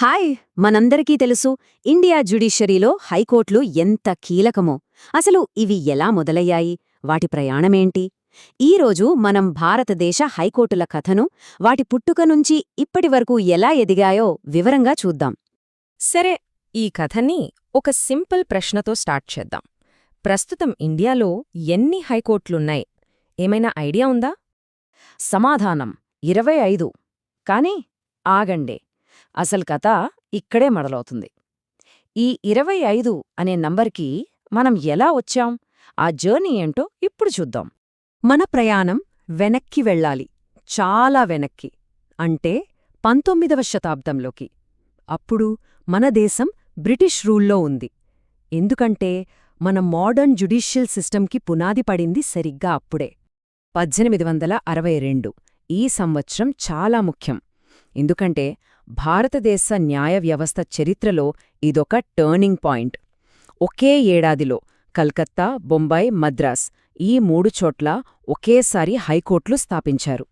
Hi మనందరికీ తెలుసు India జ్యుడిషియరీలో హైకోర్టులు ఎంత కీలకమో. అసలు ఇవి ఎలా మొదలయ్యాయి, వాటి ప్రయాణమేంటి? ఈరోజు మనం భారతదేశ హైకోర్టుల కథను, వాటి పుట్టుక నుంచి ఇప్పటివరకు ఎలా ఎదిగాయో వివరంగా చూద్దాం. సరే, ఈ కథని ఒక సింపుల్ ప్రశ్నతో స్టార్ట్ చేద్దాం. ప్రస్తుతం ఇండియాలో ఎన్ని హైకోర్టులున్నాయి? ఏమైనా ఐడియా ఉందా? సమాధానం 25. కానీ ఆగండే, అసలు కథ ఇక్కడే మొదలవుతుంది. ఈ 25 అనే నంబర్కి మనం ఎలా వచ్చాం, ఆ జర్నీ ఏంటో ఇప్పుడు చూద్దాం. మన ప్రయాణం వెనక్కి వెళ్ళాలి, చాలా వెనక్కి. అంటే 19వ శతాబ్దంలోకి. అప్పుడు మన దేశం బ్రిటిష్ రూల్లో ఉంది. ఎందుకంటే మన మోడర్న్ జ్యుడిషియల్ సిస్టంకి పునాది పడింది సరిగ్గా అప్పుడే. 1862. ఈ సంవత్సరం చాలా ముఖ్యం. ఎందుకంటే భారతదేశ న్యాయ వ్యవస్థ చరిత్రలో ఇదొక టర్నింగ్ పాయింట్. ఒకే ఏడాదిలో కల్కత్తా, బొంబాయి, మద్రాస్ ఈ 3 చోట్ల ఒకేసారి హైకోర్టులు స్థాపించారు.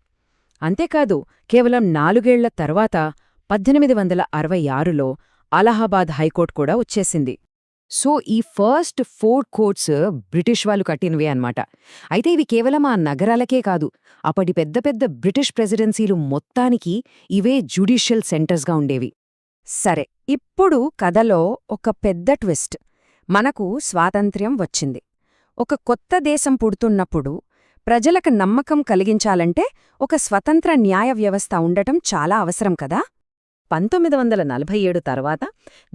అంతేకాదు, కేవలం 4 ఏళ్ల తర్వాత 1866లో అలహాబాద్ హైకోర్టు కూడా వచ్చేసింది. సో ఈ ఫస్ట్ 4 కోర్ట్స్ బ్రిటిష్ వాళ్ళు కట్టినవే అన్నమాట. అయితే ఇవి కేవలం ఆ నగరాలకే కాదు, అప్పటి పెద్ద పెద్ద బ్రిటిష్ ప్రెసిడెన్సీలు మొత్తానికి ఇవే జ్యుడిషియల్ సెంటర్స్గా ఉండేవి. సరే, ఇప్పుడు కథలో ఒక పెద్ద ట్విస్ట్. మనకు స్వాతంత్ర్యం వచ్చింది. ఒక కొత్త దేశం పుడుతున్నప్పుడు ప్రజలకు నమ్మకం కలిగించాలంటే ఒక స్వతంత్ర న్యాయ వ్యవస్థ ఉండటం చాలా అవసరం కదా. 1947 తర్వాత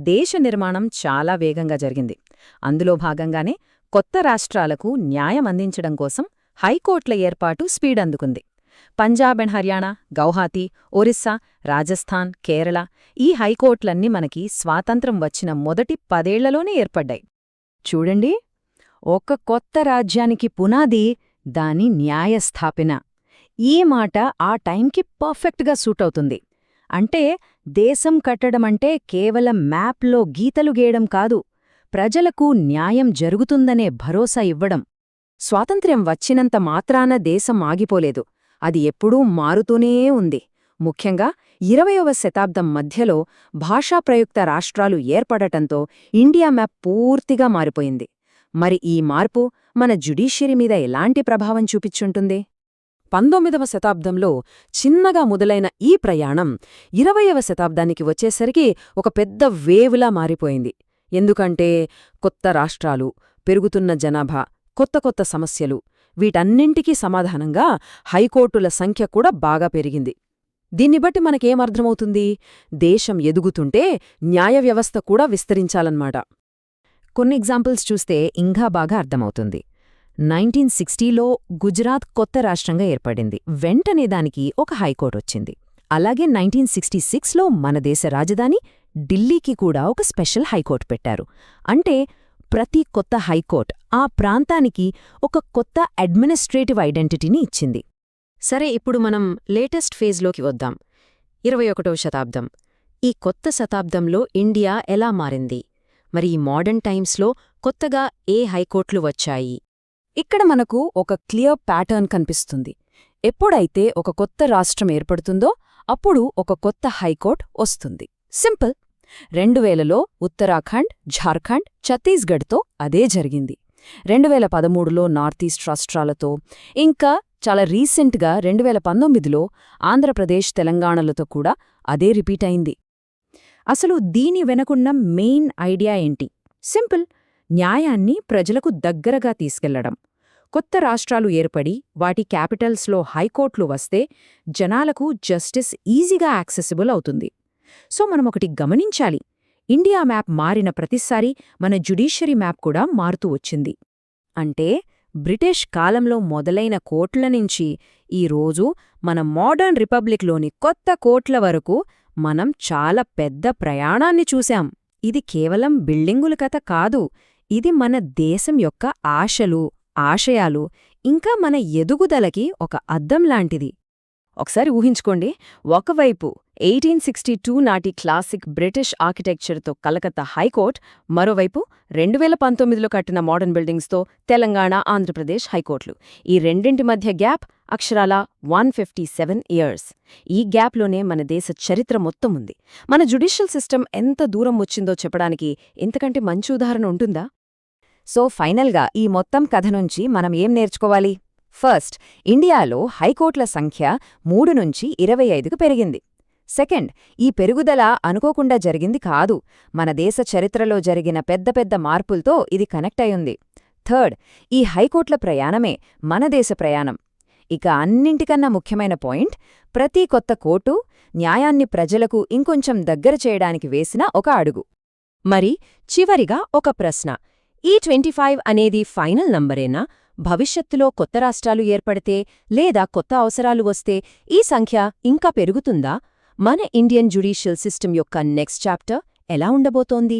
దేశ నిర్మాణం చాలా వేగంగా జరిగింది. అందులో భాగంగానే కొత్త రాష్ట్రాలకు న్యాయం అందించడం కోసం హైకోర్టుల ఏర్పాటు స్పీడ్ అందుకుంది. పంజాబ్ అండ్ హర్యానా, గౌహాతి, ఒరిస్సా, రాజస్థాన్, కేరళ ఈ హైకోర్టులన్నీ మనకి స్వాతంత్రం వచ్చిన మొదటి 10 ఏళ్లలోనే ఏర్పడ్డాయి. చూడండి, ఒక కొత్త రాజ్యానికి పునాది దాని న్యాయస్థాపన. ఈ మాట ఆ టైంకి పర్ఫెక్ట్గా సూట్ అవుతుంది. అంటే దేశం కట్టడమంటే కేవలం మ్యాప్లో గీతలు గీయడం కాదు, ప్రజలకు న్యాయం జరుగుతుందనే భరోసా ఇవ్వడం. స్వాతంత్ర్యం వచ్చినంత మాత్రాన దేశం ఆగిపోలేదు, అది ఎప్పుడూ మారుతూనే ఉంది. ముఖ్యంగా 20వ శతాబ్దం మధ్యలో భాషాప్రయుక్త రాష్ట్రాలు ఏర్పడటంతో ఇండియా మ్యాప్ పూర్తిగా మారిపోయింది. మరి ఈ మార్పు మన జ్యుడిషియరీ మీద ఎలాంటి ప్రభావం చూపించుంటుంది? 19వ శతాబ్దంలో చిన్నగా మొదలైన ఈ ప్రయాణం 20వ శతాబ్దానికి వచ్చేసరికి ఒక పెద్ద వేవ్లా మారిపోయింది. ఎందుకంటే కొత్త రాష్ట్రాలు, పెరుగుతున్న జనాభా, కొత్త కొత్త సమస్యలు, వీటన్నింటికీ సమాధానంగా హైకోర్టుల సంఖ్య కూడా బాగా పెరిగింది. దీన్ని బట్టి మనకేమర్థమవుతుంది? దేశం ఎదుగుతుంటే న్యాయ వ్యవస్థ కూడా విస్తరించాలన్నమాట. కొన్ని ఎగ్జాంపుల్స్ చూస్తే ఇంకా బాగా అర్థమవుతుంది. 1960లో గుజరాత్ కొత్త రాష్ట్రంగా ఏర్పడింది. వెంటనే దానికి ఒక హైకోర్టు వచ్చింది. అలాగే 1966లో మన దేశ రాజధాని ఢిల్లీకి కూడా ఒక స్పెషల్ హైకోర్టు పెట్టారు. అంటే ప్రతి కొత్త హైకోర్టు ఆ ప్రాంతానికి ఒక కొత్త అడ్మినిస్ట్రేటివ్ ఐడెంటిటీని ఇచ్చింది. సరే, ఇప్పుడు మనం లేటెస్ట్ ఫేజ్లోకి వద్దాం. 21వ శతాబ్దం. ఈ కొత్త శతాబ్దంలో ఇండియా ఎలా మారింది? మరి ఈ మోడర్న్ టైమ్స్లో కొత్తగా ఏ హైకోర్టులు వచ్చాయి? ఇక్కడ మనకు ఒక క్లియర్ ప్యాటర్న్ కనిపిస్తుంది. ఎప్పుడైతే ఒక కొత్త రాష్ట్రం ఏర్పడుతుందో అప్పుడు ఒక కొత్త హైకోర్టు వస్తుంది. సింపుల్. 2000లో ఉత్తరాఖండ్, ఝార్ఖండ్, ఛత్తీస్గఢ్తో అదే జరిగింది. 2013లో నార్తీస్ట్ రాష్ట్రాలతో, ఇంకా చాలా రీసెంట్గా 2019లో ఆంధ్రప్రదేశ్, తెలంగాణలతో కూడా అదే రిపీట్ అయింది. అసలు దీని వెనకున్న మెయిన్ ఐడియా ఏంటి? సింపుల్. న్యాయాన్ని ప్రజలకు దగ్గరగా తీసుకెళ్లడం. కొత్త రాష్ట్రాలు ఏర్పడి వాటి క్యాపిటల్స్లో హైకోర్టులు వస్తే జనాలకు జస్టిస్ ఈజీగా యాక్సెసిబుల్ అవుతుంది. సో మనమొకటి గమనించాలి, ఇండియా మ్యాప్ మారిన ప్రతిసారి మన జ్యుడిషియరీ మ్యాప్ కూడా మారుతూ వచ్చింది. అంటే బ్రిటిష్ కాలంలో మొదలైన కోర్టుల నుంచి ఈరోజు మన మోడర్న్ రిపబ్లిక్లోని కొత్త కోర్టుల వరకు మనం చాలా పెద్ద ప్రయాణాన్ని చూశాం. ఇది కేవలం బిల్డింగుల కథ కాదు, ఇది మన దేశం యొక్క ఆశలు, ఆశయాలు, ఇంకా మన ఎదుగుదలకి ఒక అద్దం లాంటిది. ఒకసారి ఊహించుకోండి, ఒకవైపు 1862 నాటి క్లాసిక్ బ్రిటిష్ ఆర్కిటెక్చర్తో కలకత్తా హైకోర్ట్, మరోవైపు 2019లో కట్టిన మోడర్న్ బిల్డింగ్స్తో తెలంగాణ, ఆంధ్రప్రదేశ్ హైకోర్టులు. ఈ రెండింటి మధ్య గ్యాప్ అక్షరాల 157 ఇయర్స్. ఈ గ్యాప్లోనే మన దేశ చరిత్ర మొత్తం ఉంది. మన జ్యుడిషియల్ సిస్టమ్ ఎంత దూరం వచ్చిందో చెప్పడానికి ఇంతకంటే మంచి ఉదాహరణ ఉంటుందా? సో ఫైనల్గా ఈ మొత్తం కథ నుంచి మనం ఏం నేర్చుకోవాలి? ఫస్ట్, ఇండియాలో హైకోర్టుల సంఖ్య 3 నుంచి 25కు పెరిగింది. సెకండ్, ఈ పెరుగుదల అనుకోకుండా జరిగింది కాదు, మన దేశ చరిత్రలో జరిగిన పెద్ద పెద్ద మార్పులతో ఇది కనెక్ట్ అయ్యింది. థర్డ్, ఈ హైకోర్టుల ప్రయాణమే మన దేశ ప్రయాణం. ఇక అన్నింటికన్నా ముఖ్యమైన పాయింట్, ప్రతి కొత్త కోర్టు న్యాయాన్ని ప్రజలకు ఇంకొంచెం దగ్గర చేయడానికి వేసిన ఒక అడుగు. మరి చివరిగా ఒక ప్రశ్న, ఈ 25 అనేది ఫైనల్ నంబరేనా? భవిష్యత్తులో కొత్త రాష్ట్రాలు ఏర్పడితే లేదా కొత్త అవసరాలు వస్తే ఈ సంఖ్య ఇంకా పెరుగుతుందా? మన ఇండియన్ జ్యుడిషియల్ సిస్టమ్ యొక్క నెక్స్ట్ చాప్టర్ ఎలా ఉండబోతోంది?